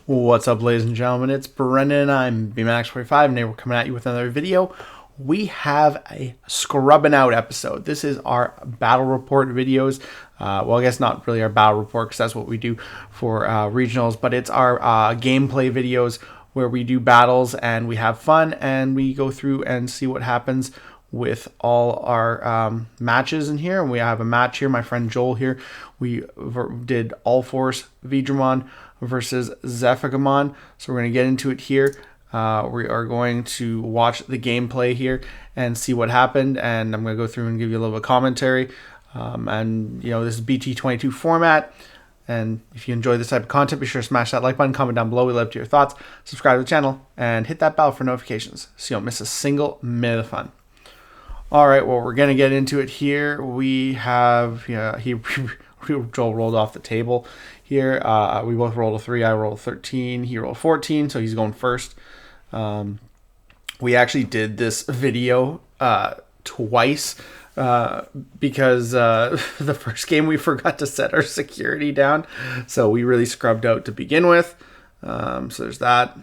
What's up, ladies and gentlemen? It's Brendan. I'm BMax45, and today we're coming at you with another video. We have a Scrubbin Out episode. This is our battle report videos. Well, I guess not really our battle report because that's what we do for regionals, but it's our gameplay videos where we do battles and we have fun and we go through and see what happens with all our matches in here. And we have a match here. My friend Joel here, we did UlforceVeedramon versus Zeffigamon. So we're going to get into it here. We are going to watch the gameplay here and see what happened. And I'm going to go through and give you a little bit of commentary. And, you know, this is BT22 format. And if you enjoy this type of content, be sure to smash that like button, comment down below. We love to hear your thoughts. Subscribe to the channel and hit that bell for notifications so you don't miss a single minute of fun. All right, well, we're going to get into it here. We have, Joel rolled off the table here. We both rolled a 3. I rolled a 13. He rolled 14, so he's going first. We actually did this video twice because the first game we forgot to set our security down. So we really scrubbed out to begin with. So there's that.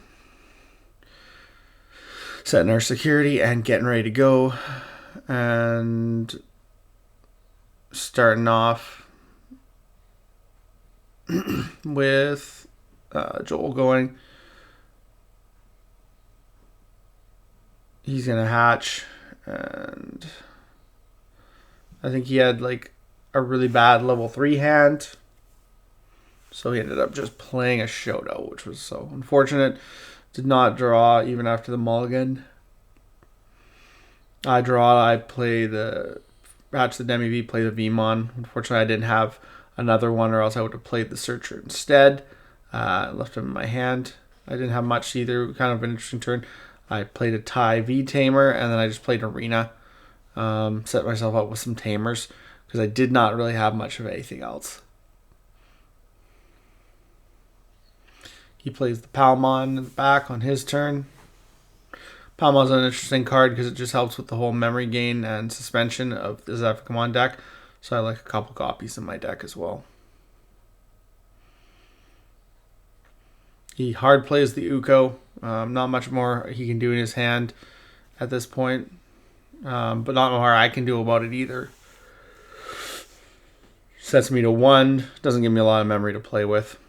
Setting our security and getting ready to go. And starting off with Joel going. He's going to hatch. And I think he had like a really bad level 3 hand. So he ended up just playing a Shoto, which was so unfortunate. Did not draw even after the mulligan. I draw, I play the hatch the Demi V, play the Vmon. Unfortunately, I didn't have another one, or else I would have played the Searcher instead. Left him in my hand. I didn't have much either. Kind of an interesting turn. I played a Thai V Tamer, and then I just played Arena. Set myself up with some Tamers, because I did not really have much of anything else. He plays the Palmon in the back on his turn. Palmon's an interesting card because it just helps with the whole memory gain and suspension of the Zeffigamon deck. So I like a couple copies in my deck as well. He hard plays the Uko. Not much more he can do in his hand at this point. But not more I can do about it either. Sets me to 1. Doesn't give me a lot of memory to play with.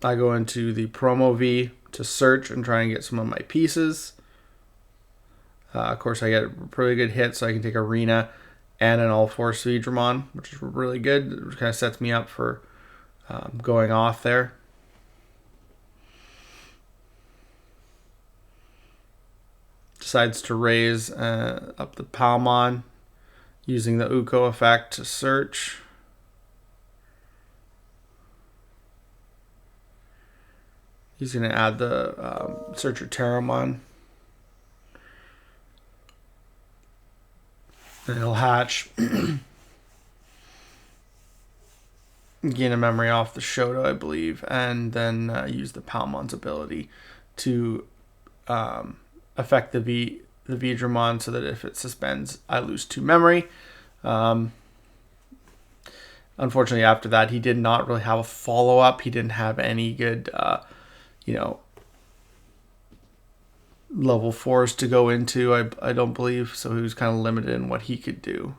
I go into the promo V to search and try and get some of my pieces. Of course, I get a pretty good hit, so I can take Arena and an UlforceVeedramon, which is really good. It kind of sets me up for going off there. Decides to raise up the Palmon using the Uko effect to search. He's going to add the Searcher Terramon. And he'll hatch. Gain a memory off the Shoto, I believe. And then use the Palmon's ability to affect the Veedramon so that if it suspends, I lose 2 memory. Unfortunately, after that, he did not really have a follow-up. He didn't have any good... level 4s to go into, I don't believe, so he was kind of limited in what he could do.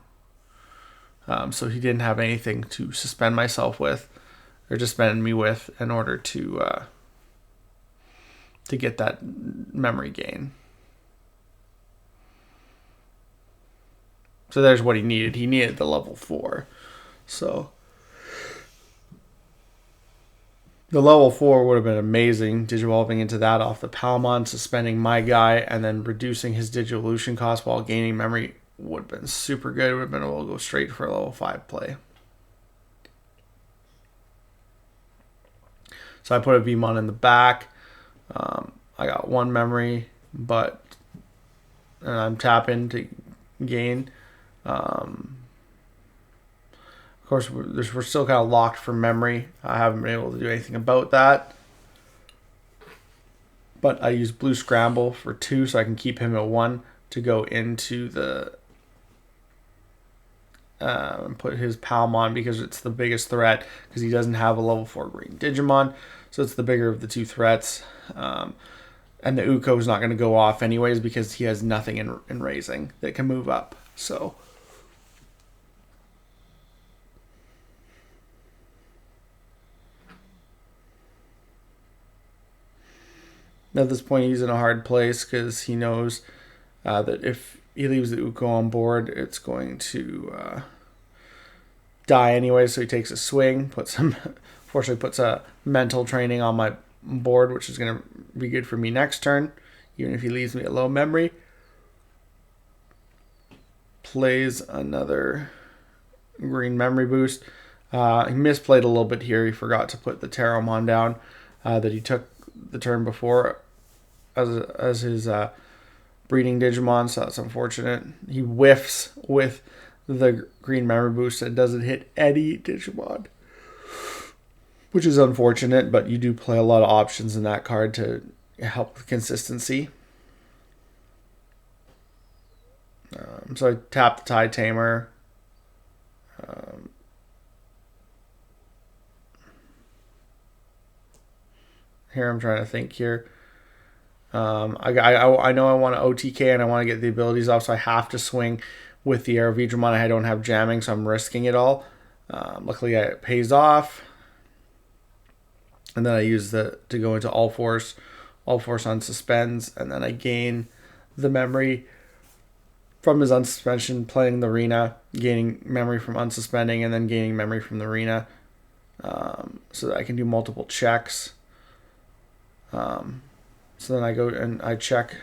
So he didn't have anything to suspend myself with, or to suspend me with, in order to get that memory gain. So there's what he needed. He needed the level 4. So the level 4 would have been amazing, Digivolving into that off the Palmon, suspending my guy, and then reducing his Digivolution cost while gaining memory would have been super good. It would have been able to go straight for a level 5 play. So I put a Vmon in the back. I got 1 memory, and I'm tapping to gain. Of course, we're still kind of locked for memory. I haven't been able to do anything about that. But I use Blue Scramble for 2 so I can keep him at 1 to go into the and put his Palm on because it's the biggest threat, because he doesn't have a level 4 green Digimon, so it's the bigger of the two threats. And the Uko is not going to go off anyways because he has nothing in raising that can move up. So at this point, he's in a hard place because he knows that if he leaves the Uko on board, it's going to die anyway. So he takes a swing, fortunately puts a mental training on my board, which is going to be good for me next turn, even if he leaves me at low memory. Plays another green memory boost. He misplayed a little bit here. He forgot to put the Terramon down that he took the turn before as his breeding Digimon, so that's unfortunate. He whiffs with the green memory boost and doesn't hit any Digimon, which is unfortunate, but you do play a lot of options in that card to help with consistency. So I tap the Tie Tamer. Here I'm trying to think here. I know I want to OTK and I want to get the abilities off, so I have to swing with the UlforceVeedramon. I don't have jamming, so I'm risking it all. Luckily, it pays off. And then I use to go into Ulforce on Suspends, and then I gain the memory from his unsuspension, playing the arena, gaining memory from unsuspending, and then gaining memory from the arena, so that I can do multiple checks. So then I go and I check.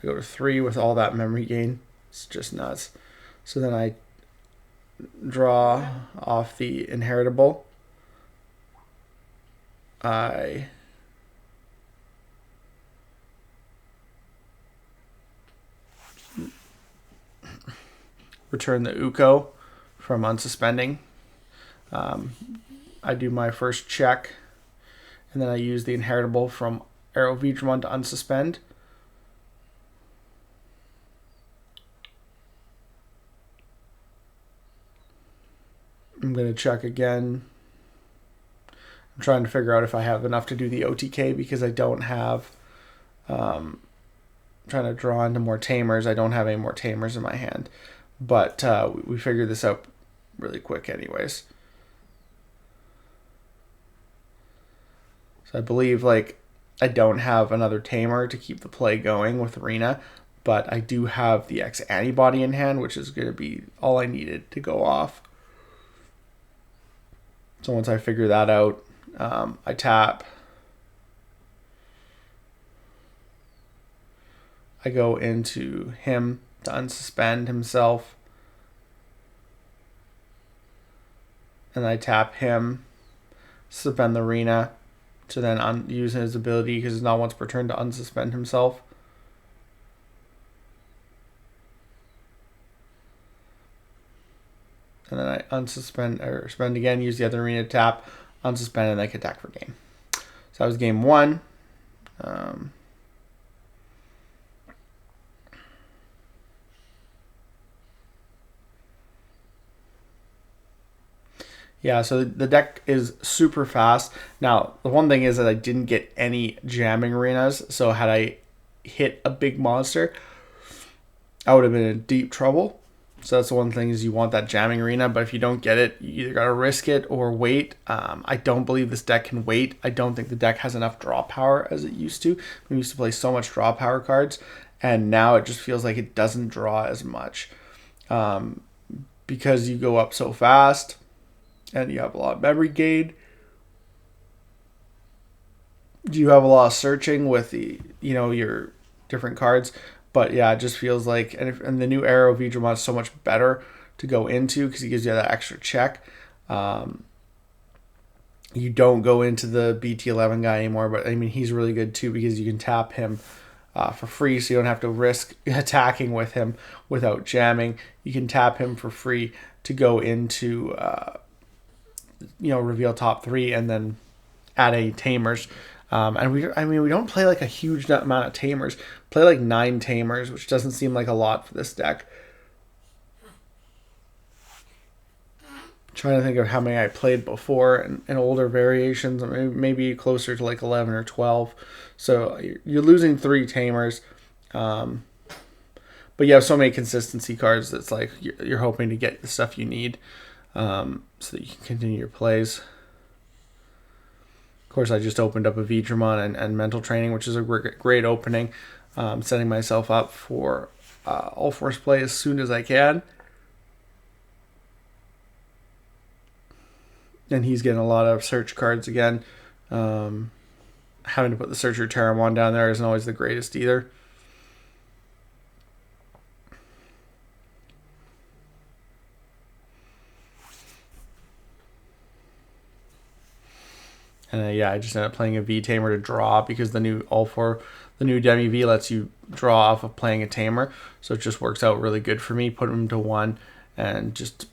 I go to 3 with all that memory gain. It's just nuts. So then I draw off the inheritable. I return the Uko from unsuspending. I do my first check, and then I use the inheritable from UlforceVeedramon to unsuspend. I'm going to check again. I'm trying to figure out if I have enough to do the OTK because I don't have... I'm trying to draw into more Tamers. I don't have any more Tamers in my hand. But we figured this out really quick anyways. So I believe I don't have another Tamer to keep the play going with Arena, but I do have the X Antibody in hand, which is going to be all I needed to go off. So once I figure that out, I tap. I go into him to unsuspend himself. And I tap him, suspend the arena, to then use his ability because it's not once per turn to unsuspend himself. And then I unsuspend or spend again, use the other arena tap, unsuspend, and I can attack for game. So that was game 1. Yeah, so the deck is super fast. Now, the one thing is that I didn't get any jamming arenas, so had I hit a big monster, I would have been in deep trouble. So that's the one thing, is you want that jamming arena, but if you don't get it, you either got to risk it or wait. I don't believe this deck can wait. I don't think the deck has enough draw power as it used to. We used to play so much draw power cards, and now it just feels like it doesn't draw as much because you go up so fast. And you have a lot of memory gain. You have a lot of searching with your different cards. But yeah, it just feels like, and the new UlforceVeedramon is so much better to go into because he gives you that extra check. You don't go into the BT11 guy anymore, but I mean, he's really good too because you can tap him for free, so you don't have to risk attacking with him without jamming. You can tap him for free to go into... reveal top 3 and then add a Tamers. And we don't play a huge amount of Tamers. We play 9 Tamers, which doesn't seem like a lot for this deck. Trying to think of how many I played before and older variations, maybe closer to like 11 or 12. So you're losing 3 tamers. But you have so many consistency cards that's like you're hoping to get the stuff you need so that you can continue your plays. Of course, I just opened up a Veedramon and mental training, which is a great opening. Setting myself up for Ulforce play as soon as I can. And he's getting a lot of search cards again. Having to put the Searcher Terramon down there isn't always the greatest either. And yeah, I just ended up playing a V Tamer to draw because the new Demi V lets you draw off of playing a Tamer. So it just works out really good for me. Put them to 1 and just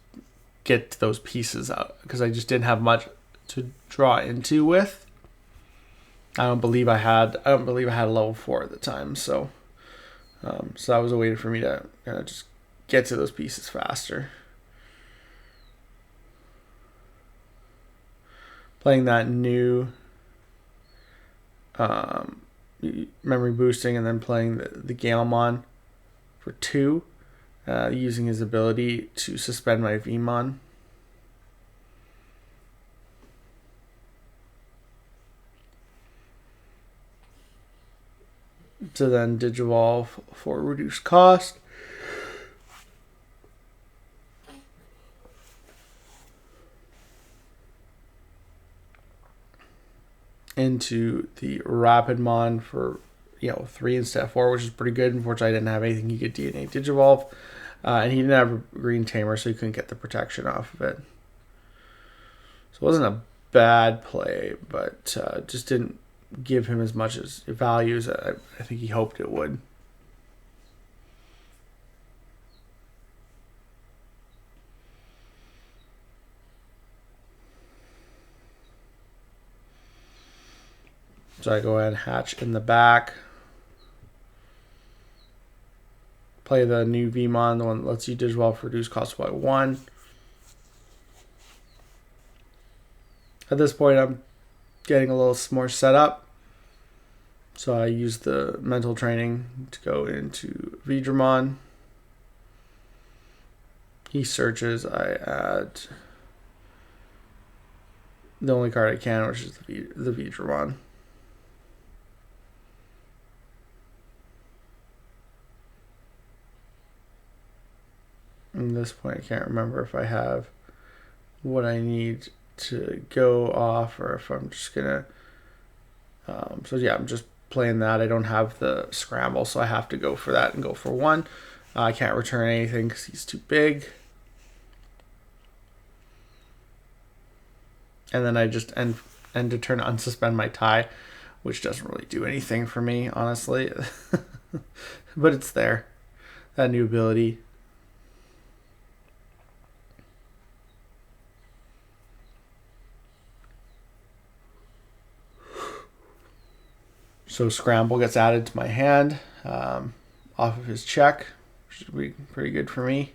get those pieces out because I just didn't have much to draw into with. I don't believe I had a level 4 at the time. So that was a way for me to kind of just get to those pieces faster. Playing that new memory boosting and then playing the Galemon for 2, using his ability to suspend my Veemon. To then Digivolve for reduced cost. Into the Rapidmon for 3 instead of 4, which is pretty good. Unfortunately, I didn't have anything he could DNA Digivolve, and he didn't have a green tamer, so he couldn't get the protection off of it. So it wasn't a bad play, but just didn't give him as much as value as I think he hoped it would. So I go ahead and hatch in the back. Play the new Veemon, the one that lets you Digivolve for reduce cost by 1. At this point, I'm getting a little more set up. So I use the mental training to go into Veedramon. He searches. I add the only card I can, which is the Veedramon. At this point, I can't remember if I have what I need to go off or if I'm just gonna. So yeah, I'm just playing that. I don't have the scramble, so I have to go for that and go for 1. I can't return anything because he's too big. And then I just end to turn unsuspend my tie, which doesn't really do anything for me, honestly. But it's there. That new ability. So Scramble gets added to my hand off of his check, which should be pretty good for me.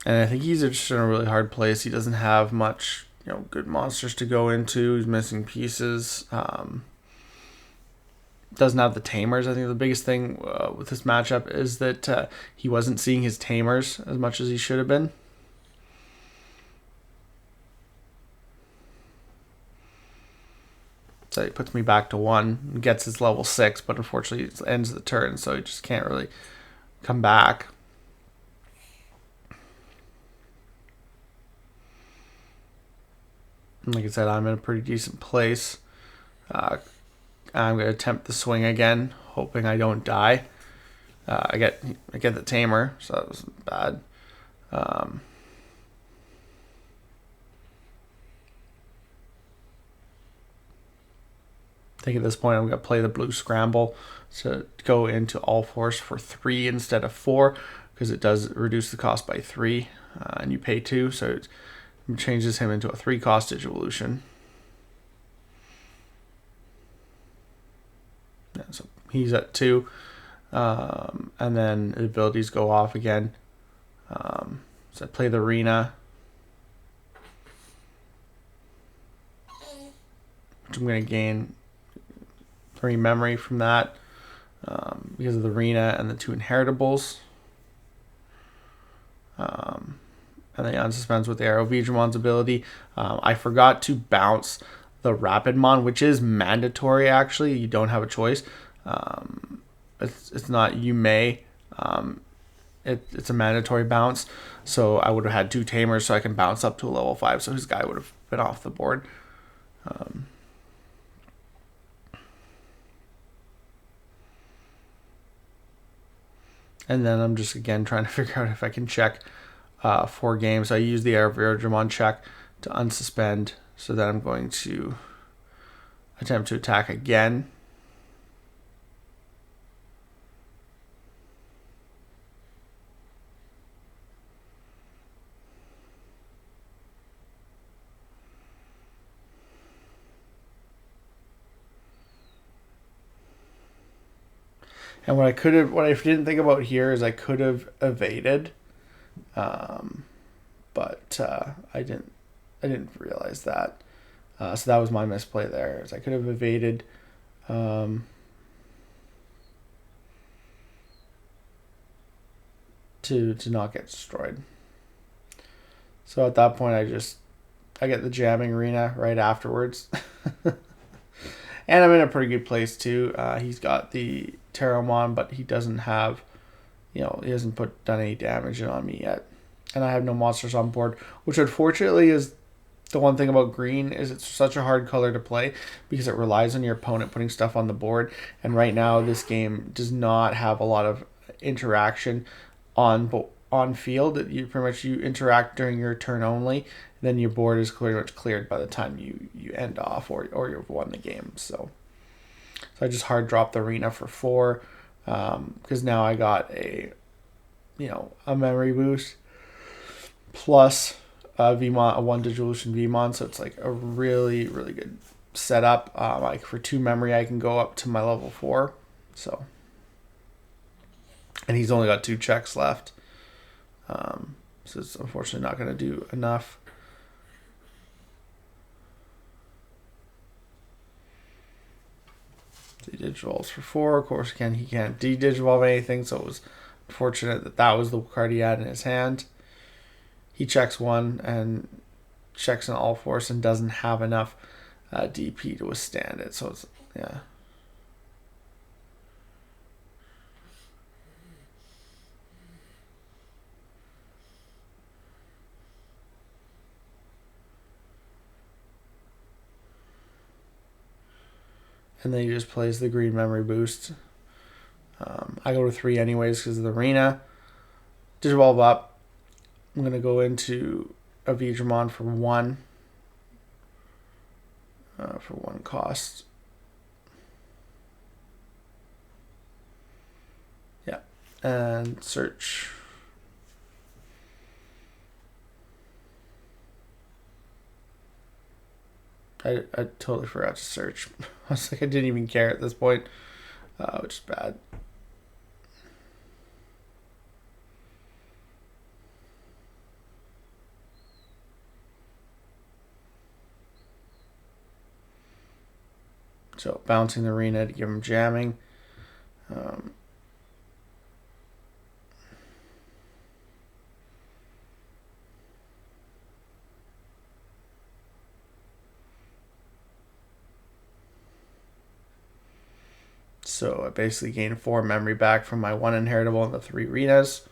And I think he's just in a really hard place. He doesn't have much, good monsters to go into. He's missing pieces. Doesn't have the tamers. I think the biggest thing with this matchup is that he wasn't seeing his tamers as much as he should have been. So he puts me back to 1, gets his level 6, but unfortunately it ends the turn, so he just can't really come back. Like I said, I'm in a pretty decent place. I'm going to attempt the swing again, hoping I don't die. I get the tamer, so that wasn't bad. I think at this point I'm going to play the blue scramble to go into Ulforce for 3 instead of 4, because it does reduce the cost by 3, and you pay 2, so it changes him into a 3-cost Digivolution. Yeah, so he's at 2. And then the abilities go off again. So I play the Arena, which I'm going to gain 3 memory from that because of the Arena and the 2 inheritables. And then unsuspends with the UlforceVeedramon's ability. I forgot to bounce the Rapidmon, which is mandatory actually. You don't have a choice. It's not you may. It's a mandatory bounce. So I would have had 2 Tamers so I can bounce up to a level 5. So his guy would have been off the board. And then I'm just again trying to figure out if I can check 4 games. I use the UlforceVeedramon check to unsuspend. So then I'm going to attempt to attack again. And what I didn't think about here is I could have evaded, but I didn't realize that. So that was my misplay there. Is I could have evaded. To not get destroyed. So at that point, I get the jamming Arena right afterwards. And I'm in a pretty good place too. He's got the Terramon, but he doesn't have, he hasn't done any damage on me yet. And I have no monsters on board, which unfortunately is the one thing about green is it's such a hard color to play because it relies on your opponent putting stuff on the board. And right now this game does not have a lot of interaction on field. You pretty much interact during your turn only. Then your board is pretty much cleared by the time you end off or you've won the game. So I just hard dropped the Arena for 4 because now I got a memory boost plus a 1 Digivolution Vmon. So it's like a really, really good setup. Like for 2 memory, I can go up to my level 4. So, and he's only got 2 checks left. So it's unfortunately not going to do enough. So he digivolves for 4. Of course, he can't de-digivolve anything, so it was unfortunate that was the card he had in his hand. He checks 1 and checks an Ulforce and doesn't have enough DP to withstand it. So it's, yeah. And then he just plays the green memory boost. I go to 3 anyways because of the Arena. Digivolve up. I'm going to go into a Veedramon for 1. For 1 cost. Yeah. And search. I totally forgot to search. I was like, I didn't even care at this point, which is bad. So bouncing the Arena to give him jamming. So I basically gained 4 memory back from my 1 inheritable and the 3 Arenas.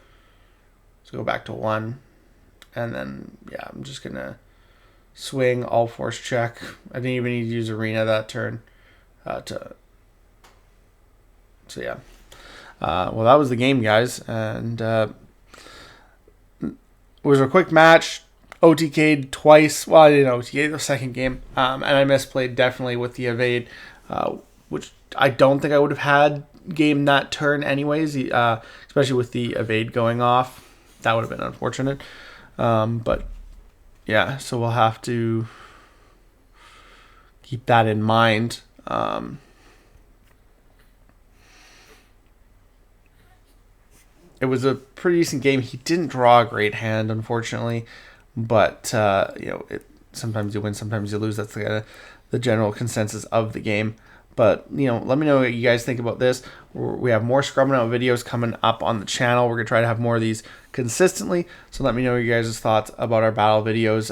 So go back to 1. And then, yeah, I'm just going to swing, Ulforce check. I didn't even need to use Arena that turn. So yeah. Well, that was the game, guys. And it was a quick match. OTK'd twice. Well, I didn't OTK the second game. And I misplayed definitely with the evade, which I don't think I would have had game that turn anyways, especially with the evade going off. That would have been unfortunate. But yeah, so we'll have to keep that in mind. It was a pretty decent game. He didn't draw a great hand, unfortunately, but you know, sometimes you win, sometimes you lose. That's the general consensus of the game. But you know, let me know what you guys think about this. We have more Scrubbin Out videos coming up on the channel. We're gonna try to have more of these consistently. So let me know your guys' thoughts about our battle videos.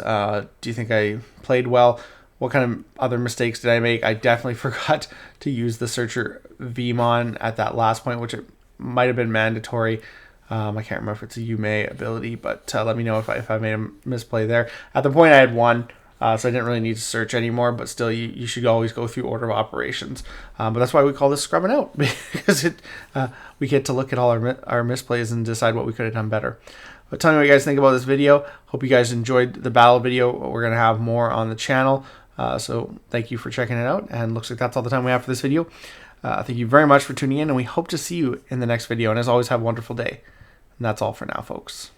Do you think I played well? What kind of other mistakes did I make? I definitely forgot to use the UlforceVeedramon at that last point, which it might have been mandatory. I can't remember if it's a you may ability, but let me know if I made a misplay there. At the point I had one, so I didn't really need to search anymore, but still you should always go through order of operations. But that's why we call this Scrubbin Out, because we get to look at all our misplays and decide what we could have done better. But tell me what you guys think about this video. Hope you guys enjoyed the battle video. We're going to have more on the channel. So thank you for checking it out. And looks like that's all the time we have for this video. Thank you very much for tuning in, and we hope to see you in the next video. And as always, have a wonderful day. And that's all for now, folks.